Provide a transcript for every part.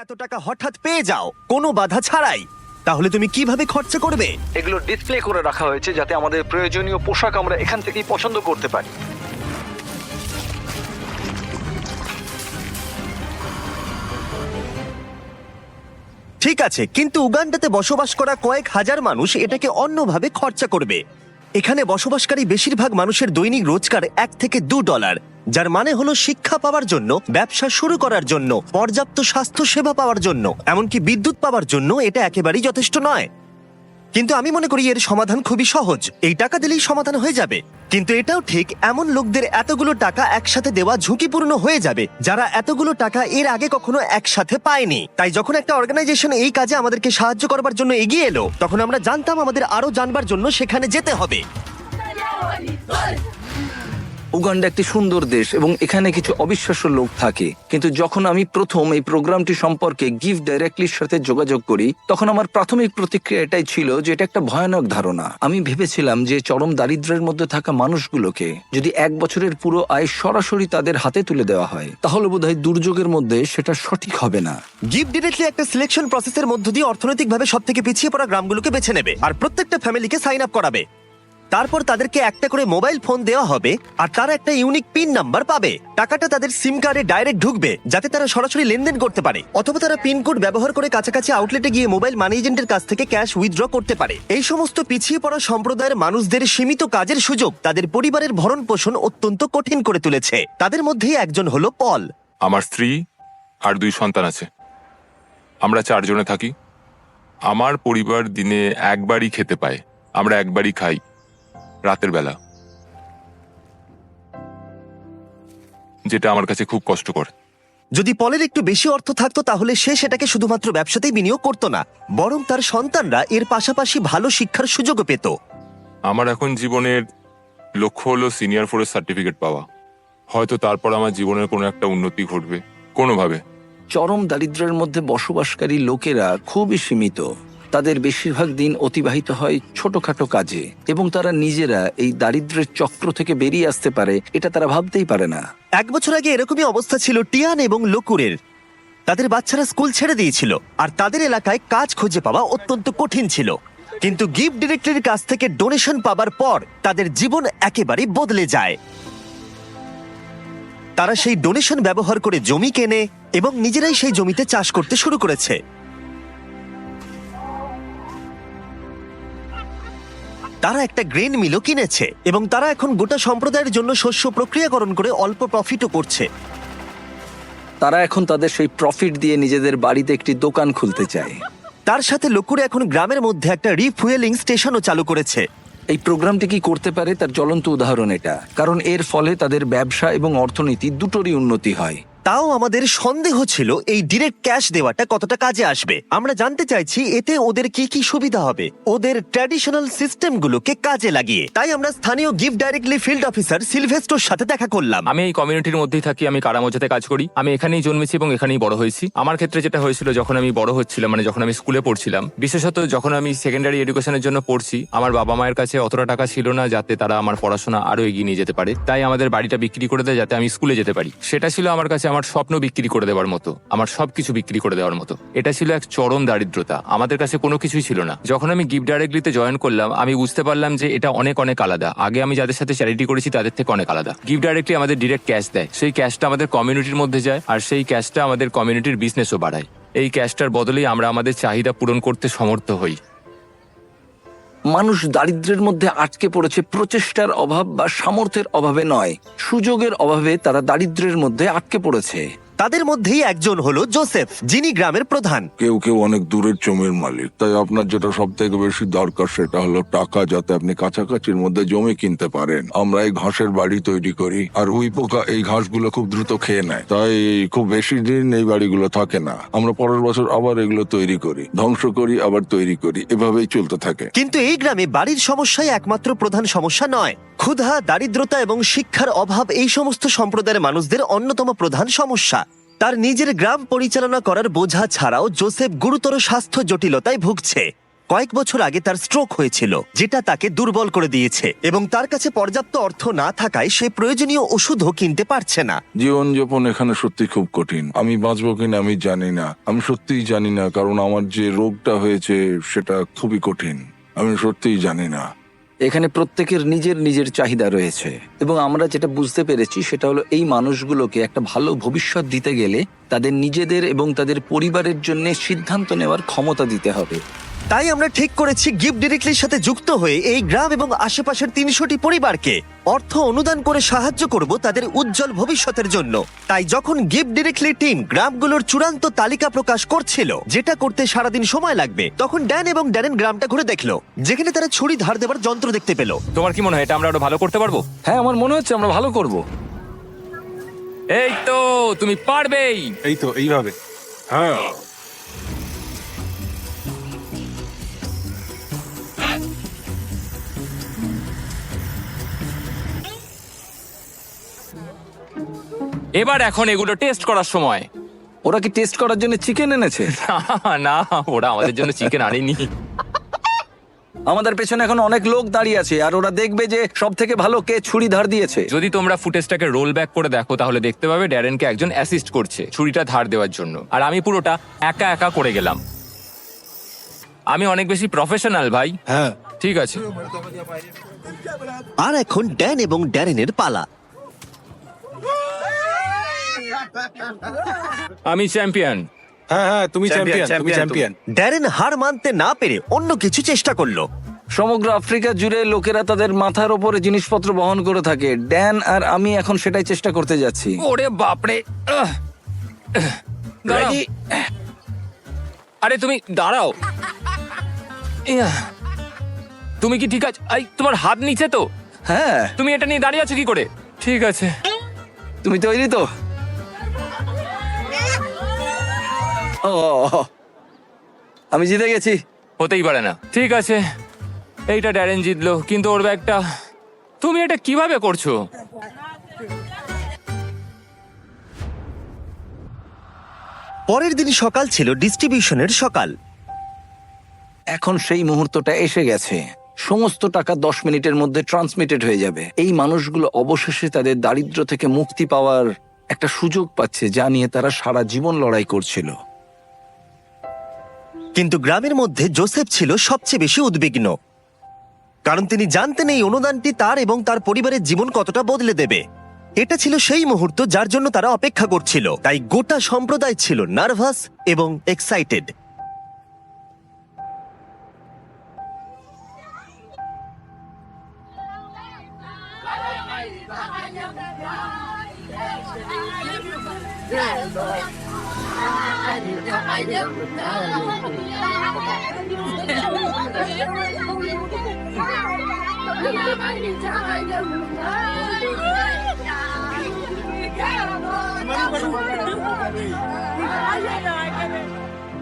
এত টাকা হঠাৎ পেয়ে যাও কোনো বাধা ছাড়াই, তাহলে তুমি কিভাবে খরচা করবে? এগুলো ডিসপ্লে করে রাখা হয়েছে যাতে আমাদের প্রয়োজনীয় পোশাক আমরা এখান থেকেই পছন্দ করতে পারি। ঠিক আছে, কিন্তু উগান্ডাতে বসবাস করা কয়েক হাজার মানুষ এটাকে অন্যভাবে খরচা করবে। এখানে বসবাসকারী বেশিরভাগ মানুষের দৈনিক রোজগার $1 থেকে $2, যার মানে হলো শিক্ষা পাওয়ার জন্য, ব্যবসা শুরু করার জন্য, পর্যাপ্ত স্বাস্থ্য সেবা পাওয়ার জন্য, এমনকি বিদ্যুৎ পাওয়ার জন্য এটা একেবারেই যথেষ্ট নয়। কিন্তু আমি মনে করি এর সমাধান খুবই সহজ, এই টাকা দিলেই সমাধান হয়ে যাবে। কিন্তু এটাও ঠিক, এমন লোকদের এতগুলো টাকা একসাথে দেওয়া ঝুঁকিপূর্ণ হয়ে যাবে যারা এতগুলো টাকা এর আগে কখনো একসাথে পায়নি। তাই যখন একটা অর্গানাইজেশন এই কাজে আমাদেরকে সাহায্য করবার জন্য এগিয়ে এলো, তখন আমরা জানতাম আমাদের আরো জানবার জন্য সেখানে যেতে হবে। উগান্ডা একটি সুন্দর দেশ এবং এখানে কিছু অবিশ্বাস্য লোক থাকে, কিন্তু যখন আমি প্রথম এই প্রোগ্রামটি সম্পর্কে গিভ ডাইরেক্টলির সাথে যোগাযোগ করি, তখন আমার প্রাথমিক প্রতিক্রিয়া এটাই ছিল যে এটা একটা ভয়ানক ধারণা। আমি ভেবেছিলাম যে চরম দারিদ্র্যের মধ্যে থাকা মানুষগুলোকে যদি 1 বছরের পুরো আয় সরাসরি তাদের হাতে তুলে দেওয়া হয়, তাহলে বোধহয় দুর্যোগের মধ্যে সেটা সঠিক হবে না। গিভ ডিরেক্টলি একটা সিলেকশন প্রসেসের মধ্য দিয়ে অর্থনৈতিকভাবে সবথেকে পিছিয়ে পড়া গ্রামগুলোকে বেছে নেবে আর প্রত্যেকটা ফ্যামিলিকে সাইন আপ করাবে। তারপর তাদেরকে একটা করে মোবাইল ফোন দেওয়া হবে আর তারা একটা ইউনিক পিন নাম্বার পাবে। টাকাটা তাদের সিম কার্ডে ডাইরেক্ট ঢুকবে যাতে তারা সরাসরি লেনদেন করতে পারে, অথবা তারা পিন কোড ব্যবহার করে কাছাকাছি আউটলেটে গিয়ে মোবাইল মানি এজেন্টের কাছ থেকে ক্যাশ উইথড্র করতে পারে। এই সমস্ত পিছিয়ে পড়া সম্প্রদায়ের মানুষদের সীমিত কাজের সুযোগ তাদের পরিবারের ভরণ পোষণ অত্যন্ত কঠিন করে তুলেছে। তাদের মধ্যেই একজন হলো পল। আমার স্ত্রী আর 2 সন্তান আছে, আমরা 4 জনে থাকি। আমার পরিবার দিনে একবারই খেতে পায়, আমরা একবারই খাই, রাতের বেলা, যেটা আমার কাছে খুব কষ্টকর। যদি পলের একটু বেশি অর্থ থাকতো তাহলে সে সেটাকে শুধুমাত্র ব্যবসাতেই বিনিয়োগ করতো না, বরং তার সন্তানরা এর পাশাপাশি ভালো শিক্ষার সুযোগও পেত। আমার এখন জীবনের লক্ষ্য হলো সিনিয়র 4 সার্টিফিকেট পাওয়া। হয়তো তারপর আমার জীবনের কোনো একটা উন্নতি ঘটবে কোনোভাবে। চরম দারিদ্র্যের মধ্যে বসবাসকারী লোকেরা খুবই সীমিত। তাদের বেশিরভাগ দিন অতিবাহিত হয় ছোটখাটো কাজে এবং তারা নিজেরা এই দারিদ্র্যের চক্র থেকে বেরিয়ে আসতে পারে এটা তারা ভাবতেই পারে না। 1 বছর আগে এরকমই অবস্থা ছিল টিয়ান এবং লোকুরের। তাদের বাচ্চারা স্কুল ছেড়ে দিয়েছিল আর তাদের এলাকায় কাজ খুঁজে পাওয়া অত্যন্ত কঠিন ছিল। কিন্তু গিভ ডিরেক্টরির কাছ থেকে ডোনেশন পাবার পর তাদের জীবন একেবারেই বদলে যায়। তারা সেই ডোনেশন ব্যবহার করে জমি কেনে এবং নিজেরাই সেই জমিতে চাষ করতে শুরু করেছে। তারা একটা গ্রেন মিলও কিনেছে এবং তারা এখন গোটা সম্প্রদায়ের জন্য শস্য প্রক্রিয়াকরণ করে অল্প প্রফিটও করছে। তারা এখন তাদের সেই প্রফিট দিয়ে নিজেদের বাড়িতে একটি দোকান খুলতে চায়। তার সাথে লোকুরে এখন গ্রামের মধ্যে একটা রিফুয়েলিং স্টেশনও চালু করেছে। এই প্রোগ্রামটি কি করতে পারে তার জ্বলন্ত উদাহরণ এটা, কারণ এর ফলে তাদের ব্যবসা এবং অর্থনীতি দুটোরই উন্নতি হয়। তাও আমাদের সন্দেহ ছিল এই ডিরেক্ট ক্যাশ দেওয়াটা কতটা কাজে আসবে। আমরা জানতে চাইছি এতে ওদের কি কি সুবিধা হবে ওদের ট্র্যাডিশনাল সিস্টেমগুলোকে কাজে লাগিয়ে। তাই আমরা স্থানীয় গিভ ডাইরেক্টলি ফিল্ড অফিসার সিলভেস্টোর সাথে দেখা করলাম। আমি এই কমিউনিটির মধ্যেই থাকি, আমি কারামোজাতে কাজ করি। আমি এখানেই জন্মেছি এবং এখানেই বড় হয়েছি। আমার ক্ষেত্রে যেটা হয়েছিল, যখন আমি বড় হচ্ছিলাম, মানে যখন আমি স্কুলে পড়ছিলাম, বিশেষত যখন আমি সেকেন্ডারি এডুকেশনের জন্য পড়ছি, আমার বাবা মায়ের কাছে অতটা টাকা ছিল না যাতে তারা আমার পড়াশোনা আরো এগিয়ে নিয়ে যেতে পারে। তাই আমাদের বাড়িটা বিক্রি করে দেয় যাতে আমি স্কুলে যেতে পারি। সেটা ছিল আমার কাছে আমার স্বপ্ন বিক্রি করে দেওয়ার মতো, আমার সবকিছু বিক্রি করে দেওয়ার মতো। এটা ছিল এক চরম দারিদ্রতা, আমাদের কাছে কোনো কিছুই ছিল না। যখন আমি গিভ ডাইরেক্টলিতে জয়েন করলাম, আমি বুঝতে পারলাম যে এটা অনেক অনেক আলাদা। আগে আমি যাদের সাথে চ্যারিটি করেছি তাদের থেকে অনেক আলাদা। গিভ ডাইরেক্টলি আমাদের ডিরেক্ট ক্যাশ দেয়, সেই ক্যাশটা আমাদের কমিউনিটির মধ্যে যায় আর সেই ক্যাশটা আমাদের কমিউনিটির বিজনেসও বাড়ায়। এই ক্যাশটার বদলেই আমরা আমাদের চাহিদা পূরণ করতে সমর্থ হই। মানুষ দারিদ্র্যের মধ্যে আটকে পড়েছে প্রচেষ্টার অভাব বা সামর্থ্যের অভাবে নয়, সুযোগের অভাবে তারা দারিদ্র্যের মধ্যে আটকে পড়েছে। তাদের মধ্যেই একজন হলো জোসেফ, যিনি গ্রামের প্রধান। কেউ কেউ অনেক দূরের জমির মালিক, তাই আপনার যেটা সব থেকে বেশি দরকার সেটা হলো টাকা, যাতে আপনি কাছাকাছির মধ্যে জমি কিনতে পারেন। আমরা এই ঘাসের বাড়ি তৈরি করি আর উই পোকা এই ঘাসগুলো খুব দ্রুত খেয়ে নেয়, তাই খুব বেশি দিন এই বাড়িগুলো থাকে না। আমরা পরের বছর আবার এগুলো তৈরি করি, ধ্বংস করি, আবার তৈরি করি, এভাবেই চলতে থাকে। কিন্তু এই গ্রামে বাড়ির সমস্যাই একমাত্র প্রধান সমস্যা নয়। ক্ষুধা, দারিদ্রতা এবং শিক্ষার অভাব এই সমস্ত সম্প্রদায়ের মানুষদের অন্যতম প্রধান সমস্যা। তার নিজের গ্রাম পরিচালনা করার বোঝা ছাড়াও জোসেফ গুরুতর স্বাস্থ্য জটিলতায় ভুগছে। কয়েক বছর আগে তার স্ট্রোক হয়েছিল, যেটা তাকে দুর্বল করে দিয়েছে, এবং তার কাছে পর্যাপ্ত অর্থ না থাকায় সে প্রয়োজনীয় ওষুধও কিনতে পারছে না। জীবনযাপন এখানে সত্যি খুব কঠিন। আমি বাঁচবো কিনা আমি জানি না, আমি সত্যিই জানি না, কারণ আমার যে রোগটা হয়েছে সেটা খুবই কঠিন। আমি সত্যিই জানি না। এখানে প্রত্যেকের নিজের নিজের চাহিদা রয়েছে, এবং আমরা যেটা বুঝতে পেরেছি সেটা হলো এই মানুষগুলোকে একটা ভালো ভবিষ্যৎ দিতে গেলে তাদের নিজেদের এবং তাদের পরিবারের জন্য সিদ্ধান্ত নেওয়ার ক্ষমতা দিতে হবে। তাই আমরা ঠিক করেছি গিফট ডিরেক্টলির সাথে যুক্ত হয়ে এই গ্রাম এবং আশেপাশের 300টি পরিবারকে অর্থ অনুদান করে সাহায্য করব তাদের উজ্জ্বল ভবিষ্যতের জন্য। তাই যখন গিফট ডিরেক্টলি টিম গ্রামগুলোর চূড়ান্ত তালিকা প্রকাশ করছিল, যেটা করতে সারাদিন সময় লাগবে, তখন ড্যান এবং ড্যারেন গ্রামটা ঘুরে দেখলো, যেখানে তারা ছুরি ধার দেবার যন্ত্র দেখতে পেল। তোমার কি মনে হয় এটা আমরা আরো ভালো করতে পারবো? হ্যাঁ, আমার মনে হচ্ছে আমরা ভালো করব। এই তো, তুমি পারবেই। এই তো এইভাবে। হ্যাঁ, এবার এখন এগুলো টেস্ট করার সময়। ওরা কি টেস্ট করার জন্য চিকেন এনেছে? না, ওরা আমাদের জন্য চিকেন আনেনি। আমাদের পেছনে এখন অনেক লোক দাঁড়িয়ে আছে, আর ওরা দেখবে যে সব থেকে ভালো কে ছুরি ধার দিয়েছে। যদি তোমরা ফুটেজটাকে রোল ব্যাক করে দেখো তাহলে দেখতে পাবে ড্যারেনকে একজন অ্যাসিস্ট করছে ছুরিটা ধার দেওয়ার জন্য, আর আমি পুরোটা একা একা করে গেলাম। আমি অনেক বেশি প্রফেশনাল ভাই। হ্যাঁ। ঠিক আছে, আর এখন ড্যান এবং ড্যারেনের পালা। আমি চ্যাম্পিয়ন। হ্যাঁ হ্যাঁ, তুমি চ্যাম্পিয়ন, তুমি চ্যাম্পিয়ন। ড্যারেন হার মানতে না পেরে অন্য কিছু চেষ্টা করলো। সমগ্র আফ্রিকা জুড়ে লোকেরা তাদের মাথার ওপরে জিনিসপত্র বহন করে থাকে। ড্যান আর আমি এখন সেটাই চেষ্টা করতে যাচ্ছি। ওরে বাপরে, দাঁড়াও। Ready? আরে তুমি দাঁড়াও। ইয়া, তুমি কি ঠিক আছে? তোমার হাত নিচে তো? হ্যাঁ, তুমি এটা নিয়ে দাঁড়িয়ে আছো কি করে? ঠিক আছে। তুমি তৈরি তো? ও, আমি জিতে গেছি। হতেই পারে না। ঠিক আছে, এইটা ড্যারেন জিতলো, কিন্তু ওর ব্যাগটা। তুমি এটা কিভাবে করছো? পরের দিন সকাল ছিল ডিস্ট্রিবিউশনের সকাল। এখন সেই মুহূর্তটা এসে গেছে। সমস্ত টাকা 10 মিনিটের মধ্যে ট্রান্সমিটেড হয়ে যাবে। এই মানুষগুলো অবশেষে তাদের দারিদ্র্য থেকে মুক্তি পাওয়ার একটা সুযোগ পাচ্ছে, যা নিয়ে তারা সারা জীবন লড়াই করছিল। কিন্তু গ্রামের মধ্যে জোসেফ ছিল সবচেয়ে বেশি উদ্বিগ্ন, কারণ তিনি জানতেন এই অনুদানটি তার এবং তার পরিবারের জীবন কতটা বদলে দেবে। এটা ছিল সেই মুহূর্ত যার জন্য তারা অপেক্ষা করছিল, তাই গোটা সম্প্রদায় ছিল নার্ভাস এবং এক্সাইটেড।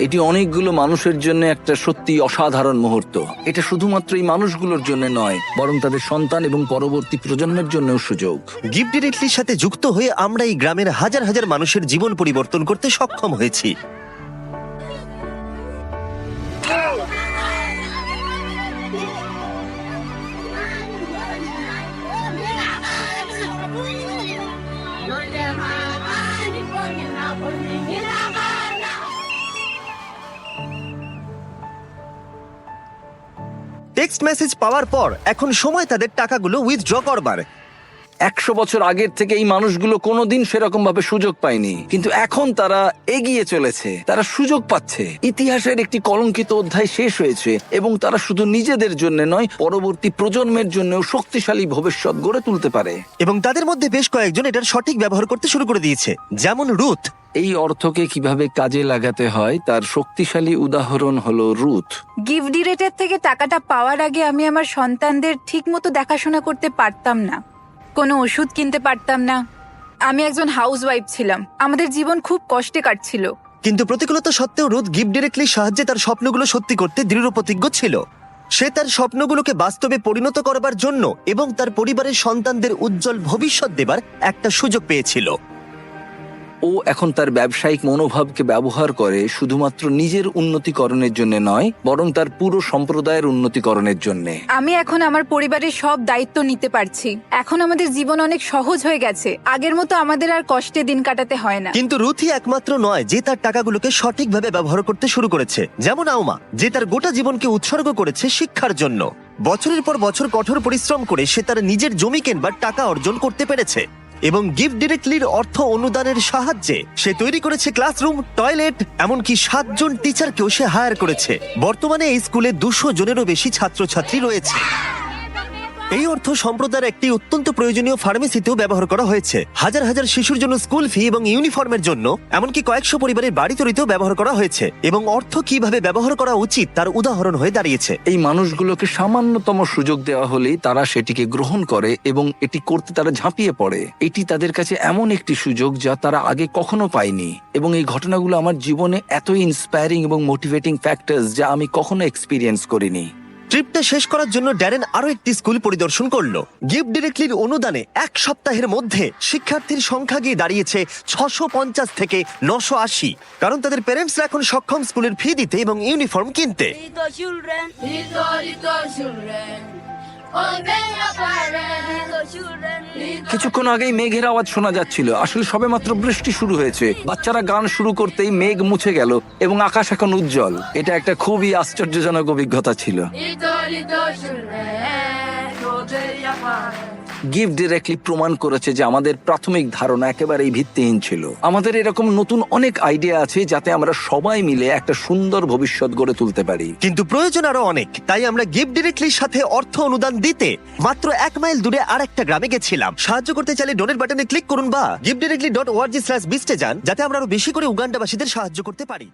এটি অনেকগুলো মানুষের জন্য একটা সত্যি অসাধারণ মুহূর্ত। এটা শুধুমাত্র এই মানুষগুলোর জন্য নয়, বরং তাদের সন্তান এবং পরবর্তী প্রজন্মের জন্যও সুযোগ। গিফট ডিরেক্টলির সাথে যুক্ত হয়ে আমরা এই গ্রামের হাজার হাজার মানুষের জীবন পরিবর্তন করতে সক্ষম হয়েছি। টেক্সট মেসেজ পাওয়ার পর এখন সময় তাদের টাকাগুলো উইথড্র করবার। 100 বছর আগের থেকে এই মানুষগুলো কোনোদিন সেরকম ভাবে সুযোগ পায়নি, কিন্তু এখন তারা এগিয়ে চলেছে, তারা সুযোগ পাচ্ছে। ইতিহাসের একটি কলঙ্কিত অধ্যায় শেষ হয়েছে, এবং তারা শুধু নিজেদের জন্য নয়, পরবর্তী প্রজন্মের জন্যও শক্তিশালী ভবিষ্যৎ গড়ে তুলতে পারে। এবং তাদের মধ্যে বেশ কয়েকজন এটার সঠিক ব্যবহার করতে শুরু করে দিয়েছে, যেমন রুথ। এই অর্থকে কিভাবে কাজে লাগাতে হয় তার শক্তিশালী উদাহরণ হলো রুথ। গিফট ডিরেক্টর থেকে টাকাটা পাওয়ার আগে আমি আমার সন্তানদের ঠিকমতো দেখাশোনা করতে পারতাম না, কোনো ওষুধ কিনতে পারতাম না। আমি একজন হাউসওয়াইফ ছিলাম, আমাদের জীবন খুব কষ্টে কাটছিল। কিন্তু প্রতিকূলতা সত্ত্বেও রুথ গিফট ডিরেক্টলির সাহায্যে তার স্বপ্নগুলো সত্যি করতে দৃঢ় প্রতিজ্ঞ ছিল। সে তার স্বপ্নগুলোকে বাস্তবে পরিণত করবার জন্য এবং তার পরিবারের সন্তানদের উজ্জ্বল ভবিষ্যৎ দেবার একটা সুযোগ পেয়েছিল। ও এখন তার ব্যবসায়িক মনোভাবকে ব্যবহার করে শুধুমাত্র নিজের উন্নতিকরণের জন্য নয়, বরং তার পুরো সম্প্রদায়ের উন্নতিকরণের জন্য। আমি এখন আমার পরিবারের সব দায়িত্ব নিতে পারছি। এখন আমাদের জীবন অনেক সহজ হয়ে গেছে, আগের মতো আমাদের আর কষ্টে দিন কাটাতে হয় না। কিন্তু রুথি একমাত্র নয় যে তার টাকাগুলোকে সঠিকভাবে ব্যবহার করতে শুরু করেছে, যেমন আউমা, যে তার গোটা জীবনকে উৎসর্গ করেছে শিক্ষার জন্য। বছরের পর বছর কঠোর পরিশ্রম করে সে তার নিজের জমি কেনবার টাকা অর্জন করতে পেরেছে, এবং গিফট ডিরেক্টলির অর্থ অনুদানের সাহায্যে সে তৈরি করেছে ক্লাসরুম, টয়লেট, এমনকি 7 জন টিচারকেও সে হায়ার করেছে। বর্তমানে এই স্কুলে 200 জনেরও বেশি ছাত্রছাত্রী রয়েছে। এই অর্থ সম্প্রদায়ের একটি অত্যন্ত প্রয়োজনীয় ফার্মেসিতেও ব্যবহার করা হয়েছে। হাজার হাজার শিশুর জন্য স্কুল ফি এবং ইউনিফর্মের জন্য, এমনকি কয়েকশো পরিবারের বাড়ি তৈরিতেও ব্যবহার করা হয়েছে। এবং অর্থ কিভাবে ব্যবহার করা উচিত তার উদাহরণ হয়ে দাঁড়িয়েছে। এই মানুষগুলোকে সামান্যতম সুযোগ দেওয়া হলেই তারা সেটিকে গ্রহণ করে এবং এটি করতে তারা ঝাঁপিয়ে পড়ে। এটি তাদের কাছে এমন একটি সুযোগ যা তারা আগে কখনো পায়নি, এবং এই ঘটনাগুলো আমার জীবনে এতই ইন্সপায়ারিং এবং মোটিভেটিং ফ্যাক্টরস যা আমি কখনো এক্সপিরিয়েন্স করিনি। ট্রিপটা শেষ করার জন্য ড্যারেন আরো একটি স্কুল পরিদর্শন করলো। গিফট ডিরেক্টলির অনুদানে 1 সপ্তাহের মধ্যে শিক্ষার্থীর সংখ্যা গিয়ে দাঁড়িয়েছে 650 থেকে 980, কারণ তাদের প্যারেন্টসরা এখন সক্ষম স্কুলের ফি দিতে এবং ইউনিফর্ম কিনতে। Little children, little children, obey your parents, little children, কিছুক্ষণ আগেই মেঘের আওয়াজ শোনা যাচ্ছিল। আসলে সবেমাত্র বৃষ্টি শুরু হয়েছে। বাচ্চারা গান শুরু করতেই মেঘ মুছে গেল এবং আকাশ এখন উজ্জ্বল। এটা একটা খুবই আশ্চর্যজনক অভিজ্ঞতা ছিল। little children, obey your parents. Gift directly প্রমাণ করেছে যে আমাদের প্রাথমিক ধারণা একেবারেই ভিত্তিহীন ছিল। আমাদের এরকম নতুন অনেক আইডিয়া আছে যাতে আমরা সবাই মিলে একটা সুন্দর ভবিষ্যৎ গড়ে তুলতে পারি। কিন্তু প্রয়োজন আরো অনেক, তাই আমরা গিফট ডিরেক্টলির সাথে অর্থ অনুদান দিতে মাত্র 1 মাইল দূরে আরেকটা গ্রামে গেছিলাম। সাহায্য করতে চাইলে ডোনেট বাটনে ক্লিক করুন বা giftdirectly.org/beast এ যান, যাতে আমরা আরো বেশি করে উগান্ডাবাসীদের সাহায্য করতে পারি।